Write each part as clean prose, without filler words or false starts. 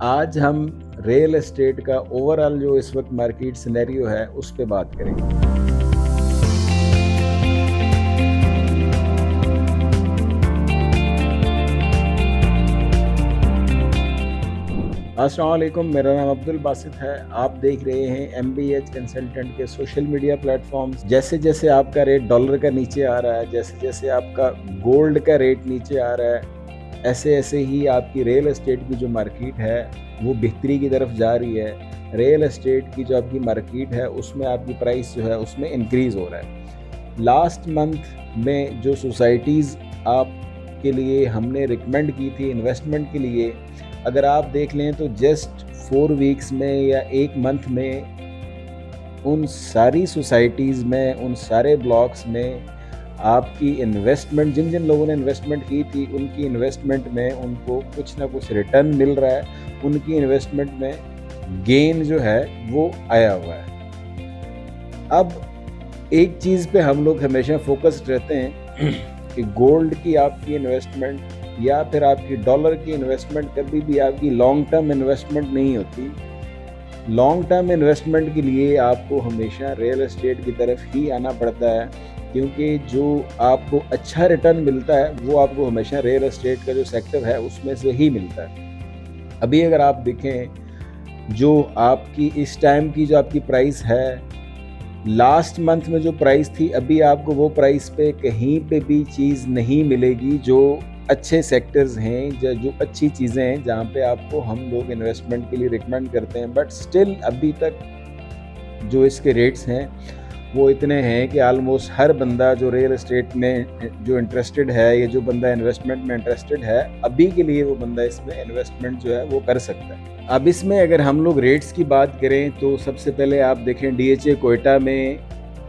आज हम real estate का ओवरऑल जो इस वक्त मार्केट सिनेरियो है उस पे बात करेंगे। अस्सलाम वालेकुम, मेरा नाम अब्दुल बासित है। आप देख रहे हैं MBH कंसल्टेंट के सोशल मीडिया प्लेटफॉर्म्स। जैसे जैसे आपका रेट डॉलर का नीचे आ रहा है, जैसे जैसे आपका गोल्ड का रेट नीचे आ रहा है, ऐसे ऐसे ही आपकी रियल एस्टेट की जो मार्केट है वो बेहतरी की तरफ जा रही है। रियल एस्टेट की जो आपकी मार्केट है उसमें आपकी प्राइस जो है उसमें इंक्रीज़ हो रहा है। लास्ट मंथ में जो सोसाइटीज़ आपके लिए हमने रिकमेंड की थी इन्वेस्टमेंट के लिए, अगर आप देख लें तो जस्ट 4 वीक्स में या 1 मंथ में उन सारी सोसाइटीज़ में, उन सारे ब्लॉक्स में आपकी इन्वेस्टमेंट, जिन जिन लोगों ने इन्वेस्टमेंट की थी उनकी इन्वेस्टमेंट में उनको कुछ ना कुछ रिटर्न मिल रहा है। उनकी इन्वेस्टमेंट में गेन जो है वो आया हुआ है। अब एक चीज़ पे हम लोग हमेशा फोकस्ड रहते हैं कि गोल्ड की आपकी इन्वेस्टमेंट या फिर आपकी डॉलर की इन्वेस्टमेंट कभी भी आपकी लॉन्ग टर्म इन्वेस्टमेंट नहीं होती। लॉन्ग टर्म इन्वेस्टमेंट के लिए आपको हमेशा रियल एस्टेट की तरफ ही आना पड़ता है, क्योंकि जो आपको अच्छा रिटर्न मिलता है वो आपको हमेशा रियल एस्टेट का जो सेक्टर है उसमें से ही मिलता है। अभी अगर आप देखें जो आपकी इस टाइम की जो आपकी प्राइस है, लास्ट मंथ में जो प्राइस थी, अभी आपको वो प्राइस पे कहीं पे भी चीज़ नहीं मिलेगी जो अच्छे सेक्टर्स हैं, जो अच्छी चीज़ें हैं जहाँ पे आपको हम लोग इन्वेस्टमेंट के लिए रिकमेंड करते हैं। बट स्टिल अभी तक जो इसके रेट्स हैं वो इतने हैं कि आलमोस्ट हर बंदा जो रियल एस्टेट में जो इंटरेस्टेड है या जो बंदा इन्वेस्टमेंट में इंटरेस्टेड है, अभी के लिए वो बंदा इसमें इन्वेस्टमेंट जो है वो कर सकता है। अब इसमें अगर हम लोग रेट्स की बात करें तो सबसे पहले आप देखें DHA कोयटा में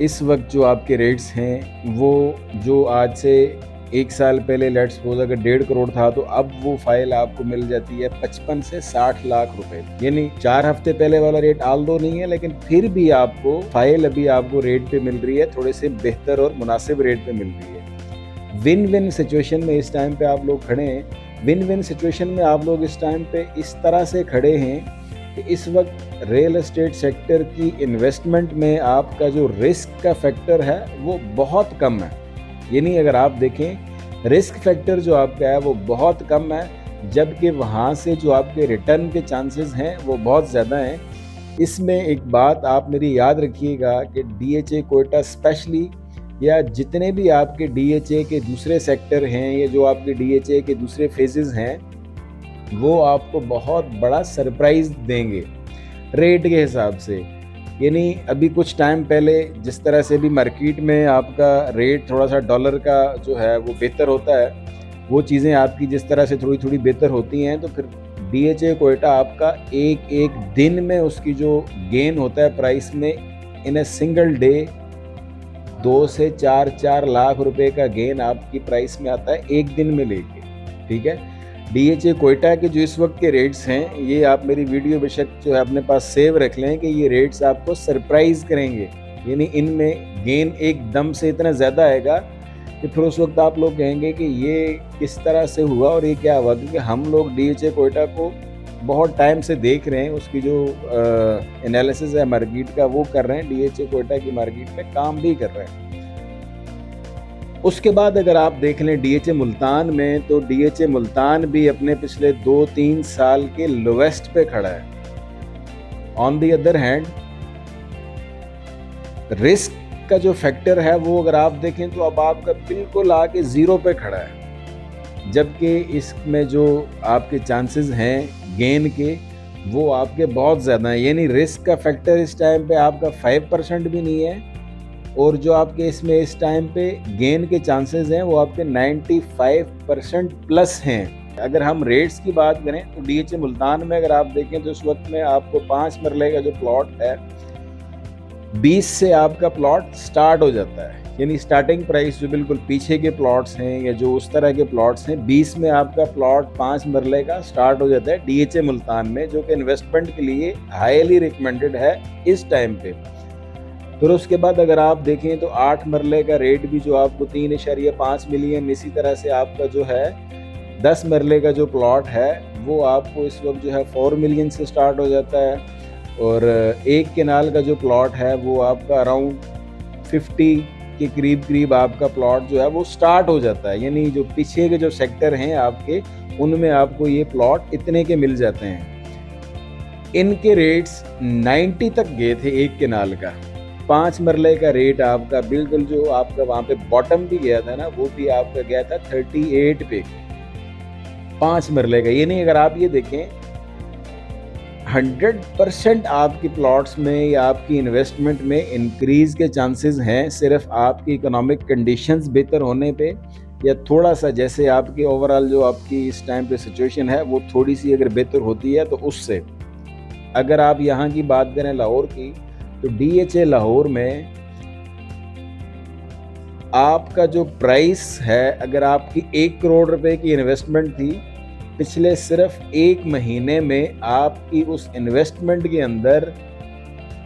इस वक्त जो आपके रेट्स हैं वो जो आज से 1 साल पहले लेट्स सपोज अगर 1.5 करोड़ था तो अब वो फाइल आपको मिल जाती है 55 से 60 लाख रुपए। यानी 4 हफ्ते पहले वाला रेट आल दो नहीं है, लेकिन फिर भी आपको फाइल अभी आपको रेट पे मिल रही है, थोड़े से बेहतर और मुनासिब रेट पे मिल रही है। विन विन सिचुएशन में इस टाइम पे आप लोग खड़े हैं। विन विन सिचुएशन में आप लोग इस टाइम पे इस तरह से खड़े हैं कि इस वक्त रियल एस्टेट सेक्टर की इन्वेस्टमेंट में आपका जो रिस्क का फैक्टर है वो बहुत कम है। यानी अगर आप देखें रिस्क फैक्टर जो आपका है वो बहुत कम है, जबकि वहाँ से जो आपके रिटर्न के चांसेस हैं वो बहुत ज़्यादा हैं। इसमें एक बात आप मेरी याद रखिएगा कि DHA कोयटा स्पेशली या जितने भी आपके DHA के दूसरे सेक्टर हैं या जो आपके DHA के दूसरे फेजेस हैं वो आपको बहुत बड़ा सरप्राइज़ देंगे रेट के हिसाब से। यानी अभी कुछ टाइम पहले जिस तरह से भी मार्केट में आपका रेट थोड़ा सा डॉलर का जो है वो बेहतर होता है, वो चीज़ें आपकी जिस तरह से थोड़ी थोड़ी बेहतर होती हैं, तो फिर DHA कोयटा आपका एक एक दिन में उसकी जो गेन होता है प्राइस में, इन ए सिंगल डे 2 से 4 लाख रुपए का गेन आपकी प्राइस में आता है एक दिन में लेके। ठीक है, DHA कोयटा के जो इस वक्त के रेट्स हैं, ये आप मेरी वीडियो बेशक जो है अपने पास सेव रख लें कि ये रेट्स आपको सरप्राइज़ करेंगे। यानी इनमें गेन एकदम से इतना ज़्यादा आएगा कि फिर उस वक्त आप लोग कहेंगे कि ये किस तरह से हुआ और ये क्या हुआ, क्योंकि हम लोग DHA कोयटा को बहुत टाइम से देख रहे हैं, उसकी जो एनालिसिस है मार्केट का वो कर रहे हैं, DHA कोयटा की मार्केट में काम भी कर रहे हैं। उसके बाद अगर आप देख लें DHA मुल्तान में, तो DHA मुल्तान भी अपने पिछले 2-3 साल के लोवेस्ट पे खड़ा है। On the other hand risk का जो फैक्टर है वो अगर आप देखें तो अब आपका बिल्कुल आके 0 पे खड़ा है, जबकि इसमें जो आपके चांसेस हैं गेन के वो आपके बहुत ज़्यादा हैं। यानी रिस्क का फैक्टर इस टाइम पे आपका 5% भी नहीं है, और जो आपके इसमें इस टाइम पे गेन के चांसेस हैं वो आपके 95% प्लस हैं। अगर हम रेट्स की बात करें तो DHA मुल्तान में अगर आप देखें तो इस वक्त में आपको 5 मरले का जो प्लॉट है 20 से आपका प्लॉट स्टार्ट हो जाता है। यानी स्टार्टिंग प्राइस जो बिल्कुल पीछे के प्लॉट्स हैं या जो उस तरह के प्लॉट्स हैं, 20 में आपका प्लॉट 5 मरले का स्टार्ट हो जाता है DHA मुल्तान में, जो कि इन्वेस्टमेंट के लिए हाईली रिकमेंडेड है इस टाइम पे। फिर उसके बाद अगर आप देखें तो 8 मरले का रेट भी जो आपको 3.5 मिलियन, इसी तरह से आपका जो है 10 मरले का जो प्लॉट है वो आपको इस वक्त जो है 4 मिलियन से स्टार्ट हो जाता है, और 1 केनाल का जो प्लॉट है वो आपका अराउंड 50 के करीब आपका प्लॉट जो है वो स्टार्ट हो जाता है। यानी जो पीछे के जो सेक्टर हैं आपके, उनमें आपको ये प्लॉट इतने के मिल जाते हैं। इनके रेट्स 90 तक गए थे 1 केनाल का। 5 मरले का रेट आपका बिल्कुल जो आपका वहाँ पे बॉटम भी गया था ना, वो भी आपका गया था 38 पे 5 मरले का। ये नहीं, अगर आप ये देखें 100% आपकी प्लॉट्स में या आपकी इन्वेस्टमेंट में इंक्रीज के चांसेस हैं, सिर्फ आपकी इकोनॉमिक कंडीशंस बेहतर होने पे, या थोड़ा सा जैसे आपकी ओवरऑल जो आपकी इस टाइम पे सिचुएशन है वो थोड़ी सी अगर बेहतर होती है तो उससे। अगर आप यहाँ की बात करें लाहौर की, तो DHA लाहौर में आपका जो प्राइस है, अगर आपकी 1 करोड़ रुपए की इन्वेस्टमेंट थी, पिछले सिर्फ 1 महीने में आपकी उस इन्वेस्टमेंट के अंदर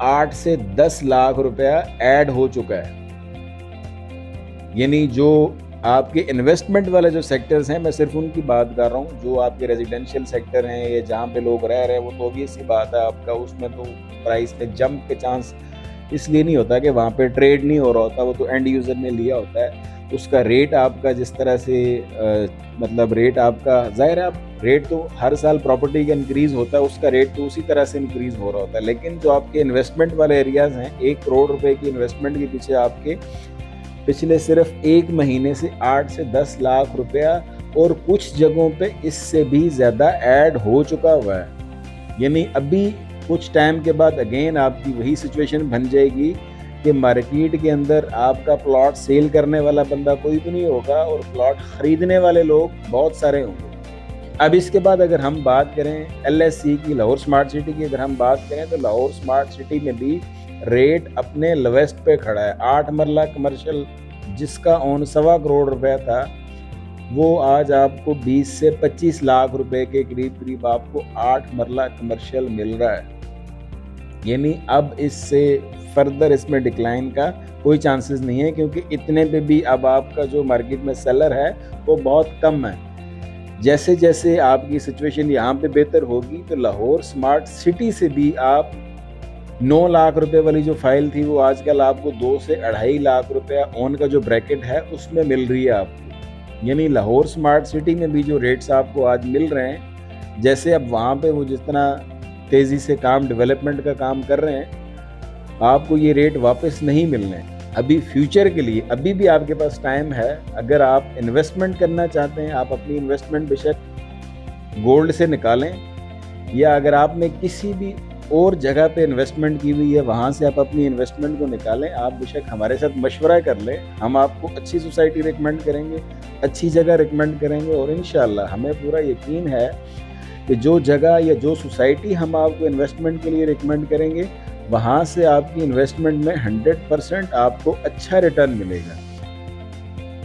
8 से 10 लाख रुपया ऐड हो चुका है। यानी जो आपके इन्वेस्टमेंट वाले जो सेक्टर्स हैं, मैं सिर्फ उनकी बात कर रहा हूँ, जो आपके रेजिडेंशियल सेक्टर हैं या जहाँ पे लोग रह रहे हैं, वो तो ऑब्वियस सी बात है आपका उसमें तो प्राइस में जंप के चांस इसलिए नहीं होता कि वहाँ पे ट्रेड नहीं हो रहा होता, वो तो एंड यूज़र ने लिया होता है। उसका रेट आपका जिस तरह से मतलब रेट आपका ज़ाहिर है, आप रेट तो हर साल प्रॉपर्टी का इंक्रीज़ होता है, उसका रेट तो उसी तरह से इंक्रीज़ हो रहा होता है। लेकिन जो आपके इन्वेस्टमेंट वाले एरियाज़ हैं, 1 करोड़ रुपए की इन्वेस्टमेंट के पीछे आपके पिछले सिर्फ 1 महीने से 8 से 10 लाख रुपया, और कुछ जगहों पे इससे भी ज़्यादा ऐड हो चुका हुआ है। यानी अभी कुछ टाइम के बाद अगेन आपकी वही सिचुएशन बन जाएगी कि मार्केट के अंदर आपका प्लॉट सेल करने वाला बंदा कोई भी नहीं होगा और प्लॉट खरीदने वाले लोग बहुत सारे होंगे। अब इसके बाद अगर हम बात करें LSC की, लाहौर स्मार्ट सिटी की अगर हम बात करें, तो लाहौर स्मार्ट सिटी में भी रेट अपने लोवेस्ट पे खड़ा है। 8 मरला कमर्शियल जिसका ऑन 1.25 करोड़ रुपया था, वो आज आपको 20 से 25 लाख रुपए के करीब आपको 8 मरला कमर्शियल मिल रहा है। यानी अब इससे फर्दर इसमें डिक्लाइन का कोई चांसेस नहीं है, क्योंकि इतने पे भी अब आपका जो मार्केट में सेलर है वो बहुत कम है। जैसे जैसे आपकी सिचुएशन यहाँ पे बेहतर होगी, तो लाहौर स्मार्ट सिटी से भी आप 9 लाख रुपए वाली जो फाइल थी, वो आजकल आपको 2 से 2.5 लाख रुपया ऑन का जो ब्रैकेट है उसमें मिल रही है आपको। यानी लाहौर स्मार्ट सिटी में भी जो रेट्स आपको आज मिल रहे हैं, जैसे अब वहाँ पे वो जितना तेज़ी से काम डेवलपमेंट का काम कर रहे हैं, आपको ये रेट वापस नहीं मिलने। अभी फ्यूचर के लिए अभी भी आपके पास टाइम है। अगर आप इन्वेस्टमेंट करना चाहते हैं, आप अपनी इन्वेस्टमेंट बेशक गोल्ड से निकालें, या अगर आपने किसी भी और जगह पे इन्वेस्टमेंट की हुई है वहाँ से आप अपनी इन्वेस्टमेंट को निकालें। आप बेशक हमारे साथ मशवरा कर लें, हम आपको अच्छी सोसाइटी रिकमेंड करेंगे, अच्छी जगह रिकमेंड करेंगे, और इंशाल्लाह हमें पूरा यकीन है कि जो जगह या जो सोसाइटी हम आपको इन्वेस्टमेंट के लिए रिकमेंड करेंगे, वहाँ से आपकी इन्वेस्टमेंट में 100% आपको अच्छा रिटर्न मिलेगा।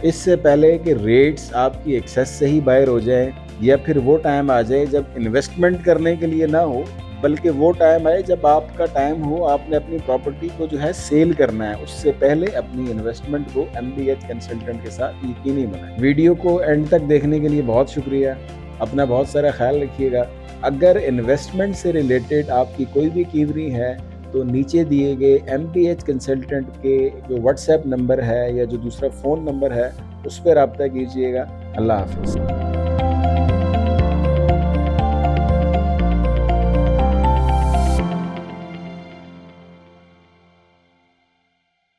इससे पहले कि रेट्स आपकी एक्सेस से ही बाहर हो जाए, या फिर वो टाइम आ जाए जब इन्वेस्टमेंट करने के लिए ना हो, बल्कि वो टाइम आए जब आपका टाइम हो, आपने अपनी प्रॉपर्टी को जो है सेल करना है, उससे पहले अपनी इन्वेस्टमेंट को MBH कंसल्टेंट के साथ यकीनी बनाएं। वीडियो को एंड तक देखने के लिए बहुत शुक्रिया। अपना बहुत सारा ख्याल रखिएगा। अगर इन्वेस्टमेंट से रिलेटेड आपकी कोई भी क्वेरी है, तो नीचे दिए गए MBH कंसल्टेंट के जो WhatsApp नंबर है या जो दूसरा फ़ोन नंबर है, उस पर रब्ता कीजिएगा। अल्लाह हाफ़िज़।